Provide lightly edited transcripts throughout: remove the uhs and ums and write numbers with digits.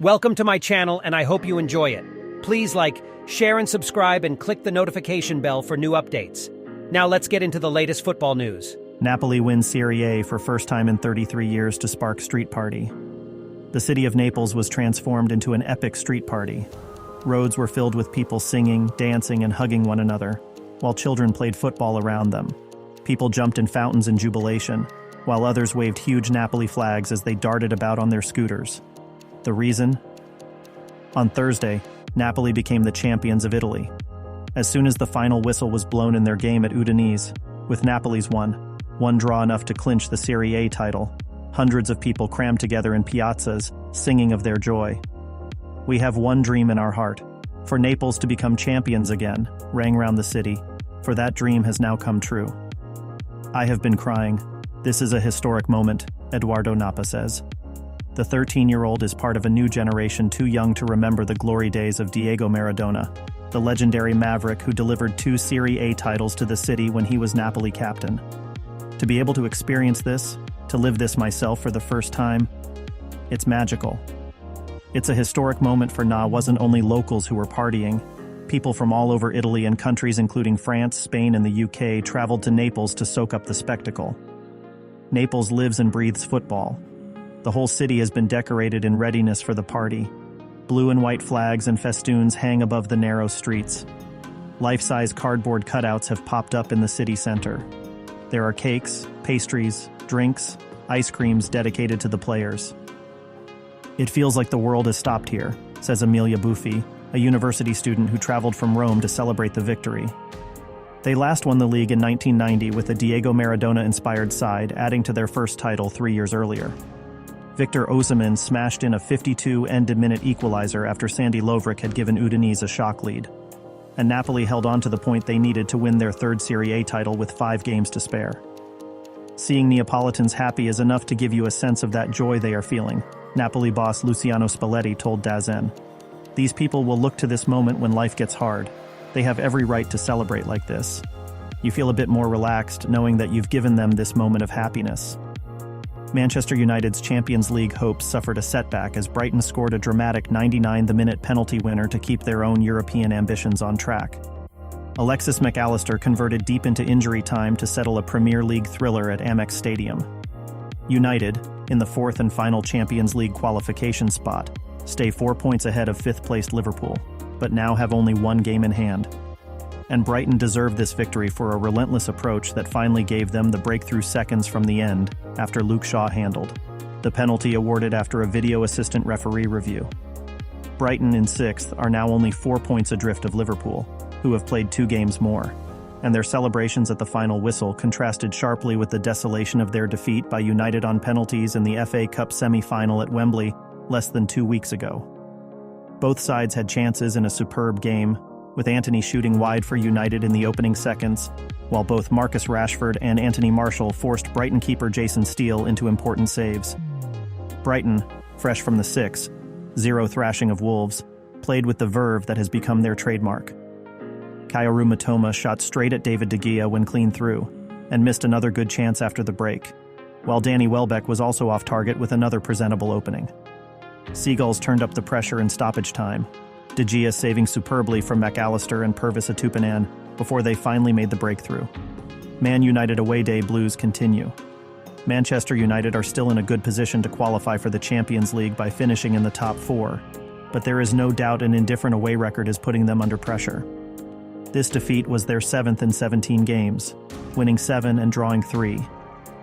Welcome to my channel, and I hope you enjoy it. Please like, share, and subscribe, and click the notification bell for new updates. Now let's get into the latest football news. Napoli wins Serie A for first time in 33 years to spark street party. The city of Naples was transformed into an epic street party. Roads were filled with people singing, dancing, and hugging one another, while children played football around them. People jumped in fountains in jubilation, while others waved huge Napoli flags as they darted about on their scooters. The reason? On Thursday, Napoli became the champions of Italy. As soon as the final whistle was blown in their game at Udinese, with Napoli's one draw enough to clinch the Serie A title, hundreds of people crammed together in piazzas, singing of their joy. "We have one dream in our heart, for Naples to become champions again," rang round the city, for that dream has now come true. "I have been crying. This is a historic moment," Edoardo Nappa says. The 13-year-old is part of a new generation too young to remember the glory days of Diego Maradona, the legendary maverick who delivered 2 Serie A titles to the city when he was Napoli captain. To be able to experience this, to live this myself for the first time, it's magical. It's a historic moment for wasn't only locals who were partying. People from all over Italy and countries including France, Spain, and the UK traveled to Naples to soak up the spectacle. Naples lives and breathes football. The whole city has been decorated in readiness for the party. Blue and white flags and festoons hang above the narrow streets. Life-size cardboard cutouts have popped up in the city center. There are cakes, pastries, drinks, ice creams dedicated to the players. "It feels like the world has stopped here," says Emilia Buffi, a university student who traveled from Rome to celebrate the victory. They last won the league in 1990 with a Diego Maradona-inspired side, adding to their first title 3 years earlier. Victor Osimhen smashed in a 52-minute equalizer after Sandy Lovric had given Udinese a shock lead. And Napoli held on to the point they needed to win their 3rd Serie A title with 5 games to spare. "Seeing Neapolitans happy is enough to give you a sense of that joy they are feeling," Napoli boss Luciano Spalletti told DAZN. "These people will look to this moment when life gets hard. They have every right to celebrate like this. You feel a bit more relaxed knowing that you've given them this moment of happiness." Manchester United's Champions League hopes suffered a setback as Brighton scored a dramatic 99th-minute penalty winner to keep their own European ambitions on track. Alexis Mac Allister converted deep into injury time to settle a Premier League thriller at Amex Stadium. United, in the 4th and final Champions League qualification spot, stay 4 points ahead of 5th-placed Liverpool, but now have only 1 game in hand. And Brighton deserved this victory for a relentless approach that finally gave them the breakthrough seconds from the end after Luke Shaw handled the penalty awarded after a video assistant referee review. Brighton in 6th are now only 4 points adrift of Liverpool, who have played 2 games more, and their celebrations at the final whistle contrasted sharply with the desolation of their defeat by United on penalties in the FA Cup semi-final at Wembley less than 2 weeks ago. Both sides had chances in a superb game, with Antony shooting wide for United in the opening seconds, while both Marcus Rashford and Anthony Martial forced Brighton keeper Jason Steele into important saves. Brighton, fresh from the 6-0 thrashing of Wolves, played with the verve that has become their trademark. Kaoru Mitoma shot straight at David De Gea when clean through, and missed another good chance after the break, while Danny Welbeck was also off target with another presentable opening. Seagulls turned up the pressure in stoppage time, De Gea saving superbly from Mac Allister and Pervis Etupinan before they finally made the breakthrough. Man United away day blues continue. Manchester United are still in a good position to qualify for the Champions League by finishing in the top 4, but there is no doubt an indifferent away record is putting them under pressure. This defeat was their 7th in 17 games, winning 7 and drawing 3,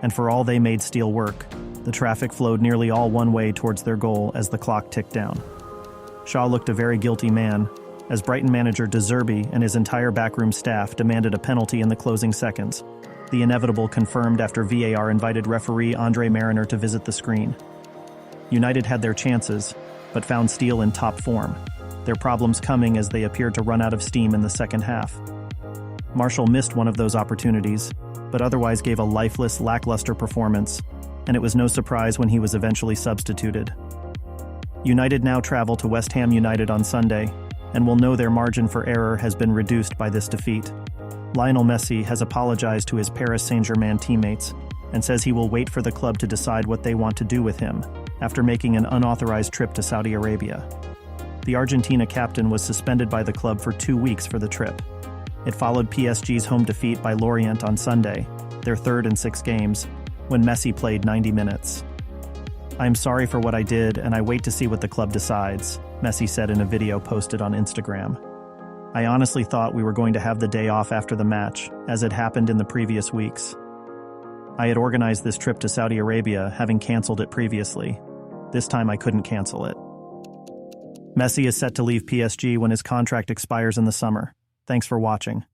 and for all they made Steele work, the traffic flowed nearly all one way towards their goal as the clock ticked down. Shaw looked a very guilty man, as Brighton manager De Zerbi and his entire backroom staff demanded a penalty in the closing seconds, the inevitable confirmed after VAR invited referee Andre Mariner to visit the screen. United had their chances, but found Steele in top form, their problems coming as they appeared to run out of steam in the second half. Martial missed one of those opportunities, but otherwise gave a lifeless, lackluster performance, and it was no surprise when he was eventually substituted. United now travel to West Ham United on Sunday, and will know their margin for error has been reduced by this defeat. Lionel Messi has apologized to his Paris Saint-Germain teammates, and says he will wait for the club to decide what they want to do with him after making an unauthorized trip to Saudi Arabia. The Argentina captain was suspended by the club for 2 weeks for the trip. It followed PSG's home defeat by Lorient on Sunday, their third in 6 games, when Messi played 90 minutes. "I'm sorry for what I did, and I wait to see what the club decides," Messi said in a video posted on Instagram. "I honestly thought we were going to have the day off after the match, as had happened in the previous weeks. I had organized this trip to Saudi Arabia, having canceled it previously. This time I couldn't cancel it." Messi is set to leave PSG when his contract expires in the summer. Thanks for watching.